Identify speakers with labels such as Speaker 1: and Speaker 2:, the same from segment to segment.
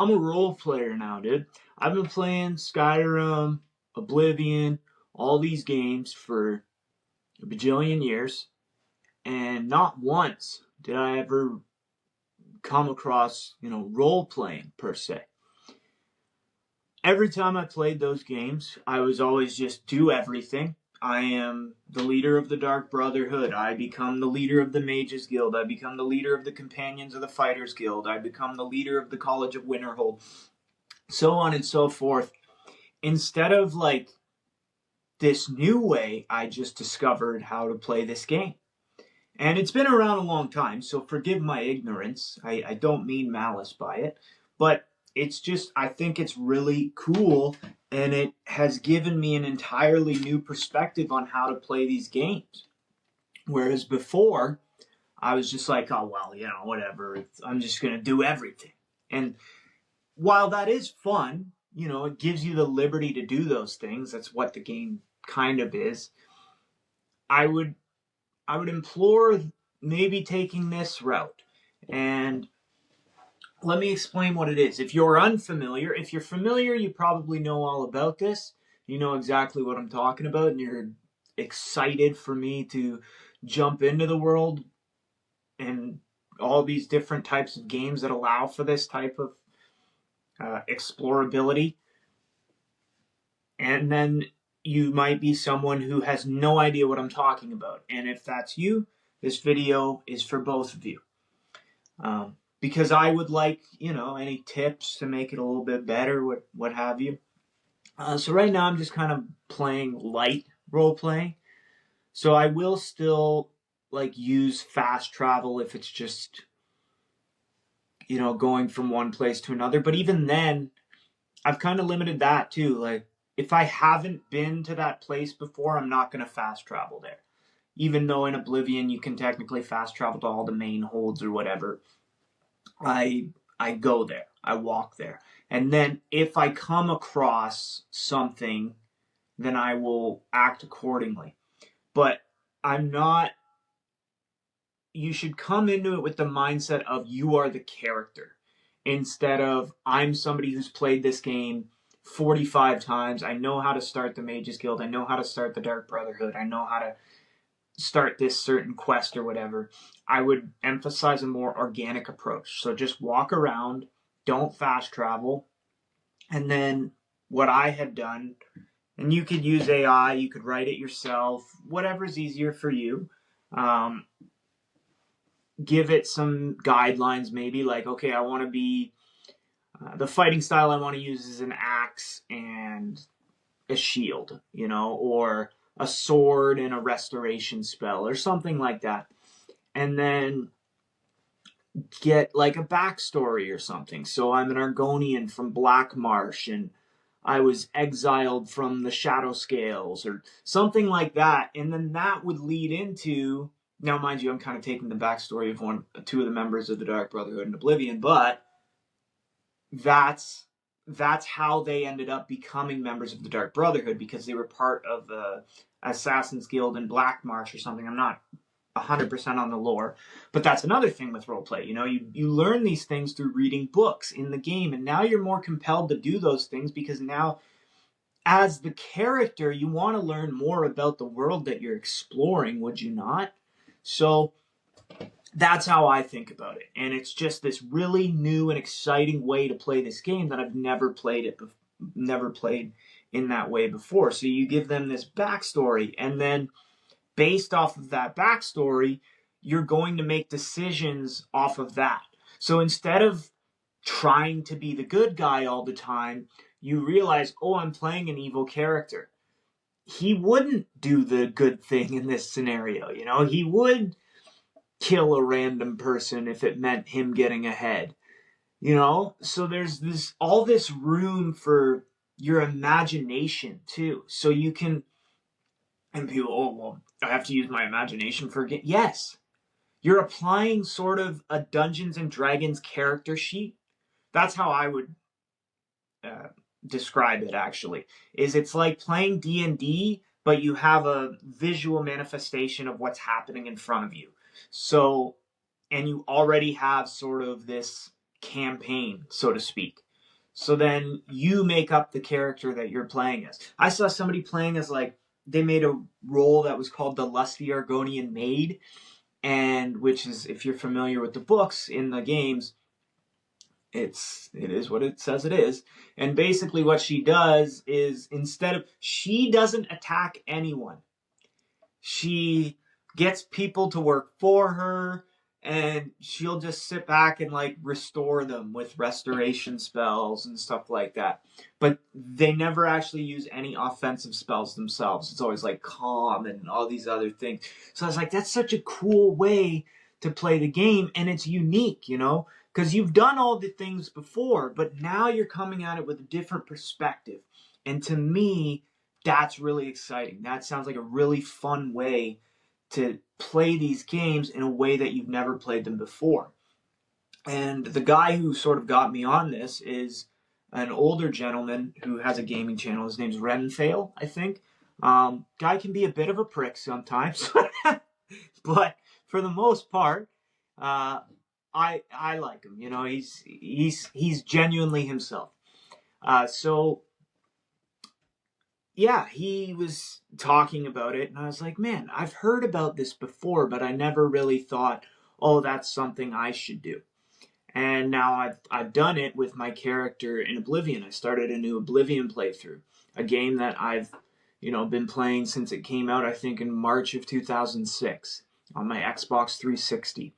Speaker 1: I'm a role player now, dude. I've been playing Skyrim, Oblivion, all these games for a bajillion years, and not once did I ever come across, role playing per se. Every time I played those games, I was always just do everything. I am the leader of the Dark Brotherhood. I become the leader of the Mages Guild. I become the leader of the Companions of the Fighters Guild. I become the leader of the College of Winterhold. So on and so forth. Instead of like this new way, I just discovered how to play this game. And it's been around a long time, so forgive my ignorance. I don't mean malice by it. But it's just, I think it's really cool, and it has given me an entirely new perspective on how to play these games. Whereas before, I was just like, oh, well, whatever. I'm just going to do everything. And while that is fun, it gives you the liberty to do those things. That's what the game kind of is. I would implore maybe taking this route. And let me explain what it is. If you're unfamiliar, if you're familiar, you probably know all about this. You know exactly what I'm talking about, and you're excited for me to jump into the world and all these different types of games that allow for this type of explorability. And then you might be someone who has no idea what I'm talking about. And if that's you, this video is for both of you. Because I would like, any tips to make it a little bit better, what have you. So right now I'm just kind of playing light role playing. So I will still use fast travel if it's just, going from one place to another. But even then, I've kind of limited that too. Like, if I haven't been to that place before, I'm not going to fast travel there. Even though in Oblivion you can technically fast travel to all the main holds or whatever, I go there. I walk there. And then if I come across something, then I will act accordingly. But I'm not... You should come into it with the mindset of you are the character, instead of I'm somebody who's played this game 45 times. I know how to start the Mages Guild. I know how to start the Dark Brotherhood. I know how to start this certain quest or whatever. I would emphasize a more organic approach. So just walk around, don't fast travel. And then what I had done, and you could use AI, you could write it yourself, whatever's easier for you. Give it some guidelines, maybe like, okay, I want to be, the fighting style I want to use is an axe and a shield, or a sword and a restoration spell or something like that. And then get like a backstory or something. So I'm an Argonian from Black Marsh and I was exiled from the Shadow Scales or something like that. And then that would lead into, now mind you, I'm kind of taking the backstory of two of the members of the Dark Brotherhood and Oblivion, but that's how they ended up becoming members of the Dark Brotherhood, because they were part of the Assassin's Guild in Black Marsh or something. I'm not 100% on the lore, but that's another thing with roleplay. You learn these things through reading books in the game, and now you're more compelled to do those things because now, as the character, you want to learn more about the world that you're exploring, would you not? So that's how I think about it. And it's just this really new and exciting way to play this game that I've never played in that way before. So you give them this backstory, and then based off of that backstory, you're going to make decisions off of that. So instead of trying to be the good guy all the time, you realize, oh, I'm playing an evil character. He wouldn't do the good thing in this scenario, He would kill a random person if it meant him getting ahead, So there's all this room for your imagination too. So you can, and people, oh, well, I have to use my imagination for it. Yes. You're applying sort of a Dungeons and Dragons character sheet. That's how I would describe it, actually. It's like playing D&D, but you have a visual manifestation of what's happening in front of you. So, and you already have sort of this campaign, so to speak. So then you make up the character that you're playing as. I saw somebody playing as like, they made a role that was called the Lusty Argonian Maid, and which is, if you're familiar with the books in the games, it is what it says it is. And basically what she does is, she doesn't attack anyone. She gets people to work for her, and she'll just sit back and like restore them with restoration spells and stuff like that. But they never actually use any offensive spells themselves. It's always like calm and all these other things. So I was like, that's such a cool way to play the game, and it's unique, because you've done all the things before, but now you're coming at it with a different perspective. And to me, that's really exciting. That sounds like a really fun way to play these games in a way that you've never played them before. And the guy who sort of got me on this is an older gentleman who has a gaming channel. His name's Renfail, I think. Guy can be a bit of a prick sometimes, but for the most part, I like him. He's genuinely himself. So yeah, he was talking about it, and I was like, man, I've heard about this before, but I never really thought, oh, that's something I should do. And now I've done it with my character in Oblivion. I started a new Oblivion playthrough, a game that I've been playing since it came out, I think in March of 2006 on my Xbox 360.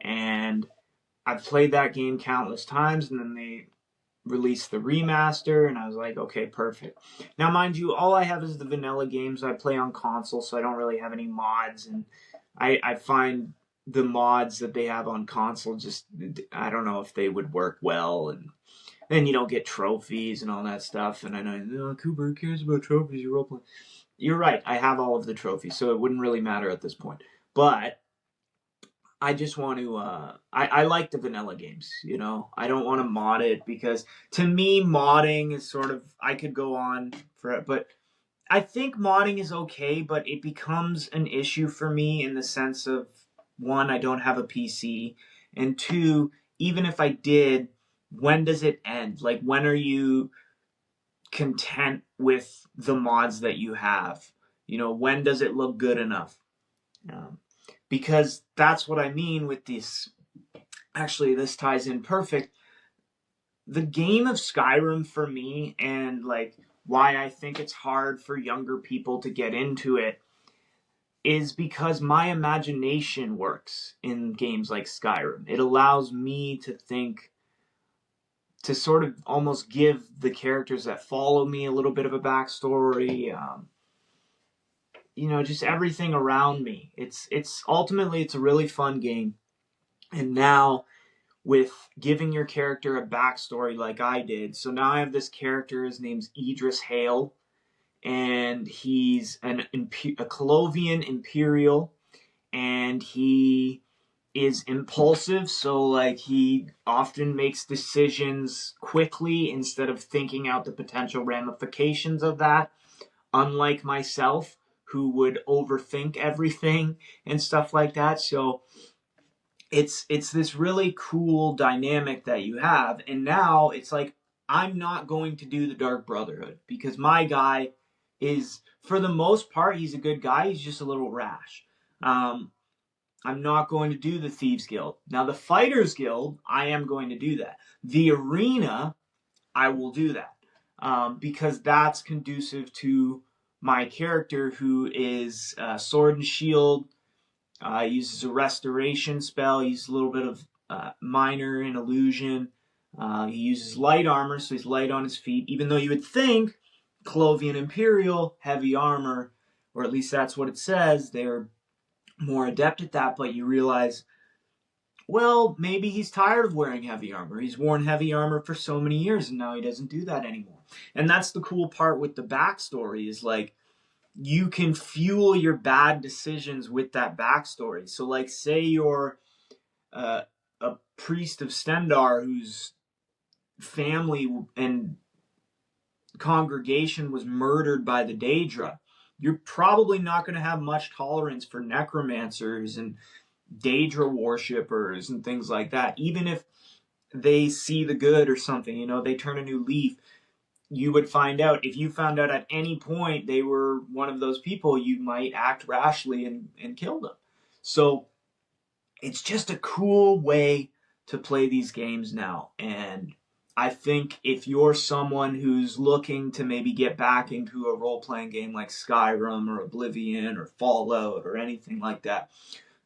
Speaker 1: And I've played that game countless times, and then they released the remaster, and I was like, okay, perfect. Now, mind you, all I have is the vanilla games. I play on console, so I don't really have any mods, and I find the mods that they have on console just, I don't know if they would work well, and then you don't get trophies and all that stuff, and I know, Cooper, who cares about trophies? You're role-playing. You're right, I have all of the trophies, so it wouldn't really matter at this point. But I just want to, I like the vanilla games, I don't want to mod it, because to me, modding is sort of, I could go on for it, but I think modding is okay, but it becomes an issue for me in the sense of, one, I don't have a PC, and two, even if I did, when does it end? Like, when are you content with the mods that you have? When does it look good enough? Because that's what I mean with this. Actually, this ties in perfect. The game of Skyrim for me, and like why I think it's hard for younger people to get into it, is because my imagination works in games like Skyrim. It allows me to think, to sort of almost give the characters that follow me a little bit of a backstory. Just everything around me. It's ultimately, it's a really fun game. And now with giving your character a backstory like I did, so now I have this character, his name's Idris Hale, and he's a Colovian Imperial, and he is impulsive, so like he often makes decisions quickly instead of thinking out the potential ramifications of that, unlike myself, who would overthink everything and stuff like that. So it's this really cool dynamic that you have, and now it's like, I'm not going to do the Dark Brotherhood, because my guy is, for the most part, he's a good guy. He's just a little rash. I'm not going to do the Thieves Guild. Now, the Fighters Guild, I am going to do that. The Arena, I will do that, because that's conducive to my character, who is Sword and Shield. Uses a restoration spell. He uses a little bit of minor and illusion. He uses light armor, so he's light on his feet. Even though you would think Colovian Imperial, heavy armor, or at least that's what it says, they're more adept at that, but you realize, well, maybe he's tired of wearing heavy armor. He's worn heavy armor for so many years, and now he doesn't do that anymore. And that's the cool part with the backstory, is like, you can fuel your bad decisions with that backstory. So, like, say you're a priest of Stendar whose family and congregation was murdered by the Daedra. You're probably not going to have much tolerance for necromancers and Daedra worshippers and things like that. Even if they see the good or something, you know, they turn a new leaf. You would find out, if you found out at any point they were one of those people, you might act rashly and kill them. So it's just a cool way to play these games now. And I think if you're someone who's looking to maybe get back into a role-playing game like Skyrim or Oblivion or Fallout or anything like that,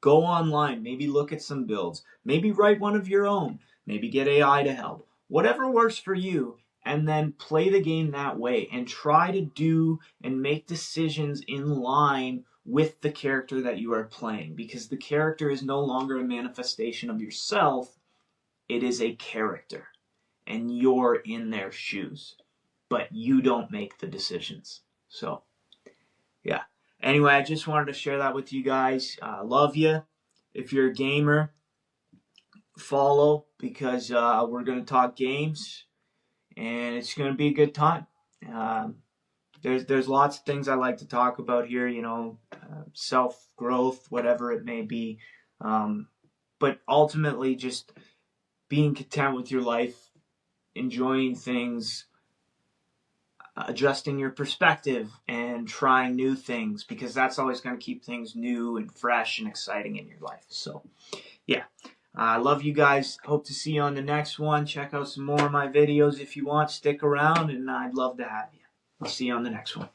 Speaker 1: go online, maybe look at some builds, maybe write one of your own, maybe get AI to help. Whatever works for you, and then play the game that way and try to do and make decisions in line with the character that you are playing, because the character is no longer a manifestation of yourself. It is a character and you're in their shoes, but you don't make the decisions. So yeah, anyway, I just wanted to share that with you guys. Love you. If you're a gamer, follow, because we're going to talk games and it's going to be a good time. There's lots of things I like to talk about here, you know, self-growth, whatever it may be. But ultimately just being content with your life, enjoying things, adjusting your perspective, and trying new things, because that's always going to keep things new and fresh and exciting in your life. So, yeah. I love you guys. Hope to see you on the next one. Check out some more of my videos if you want. Stick around, and I'd love to have you. I'll see you on the next one.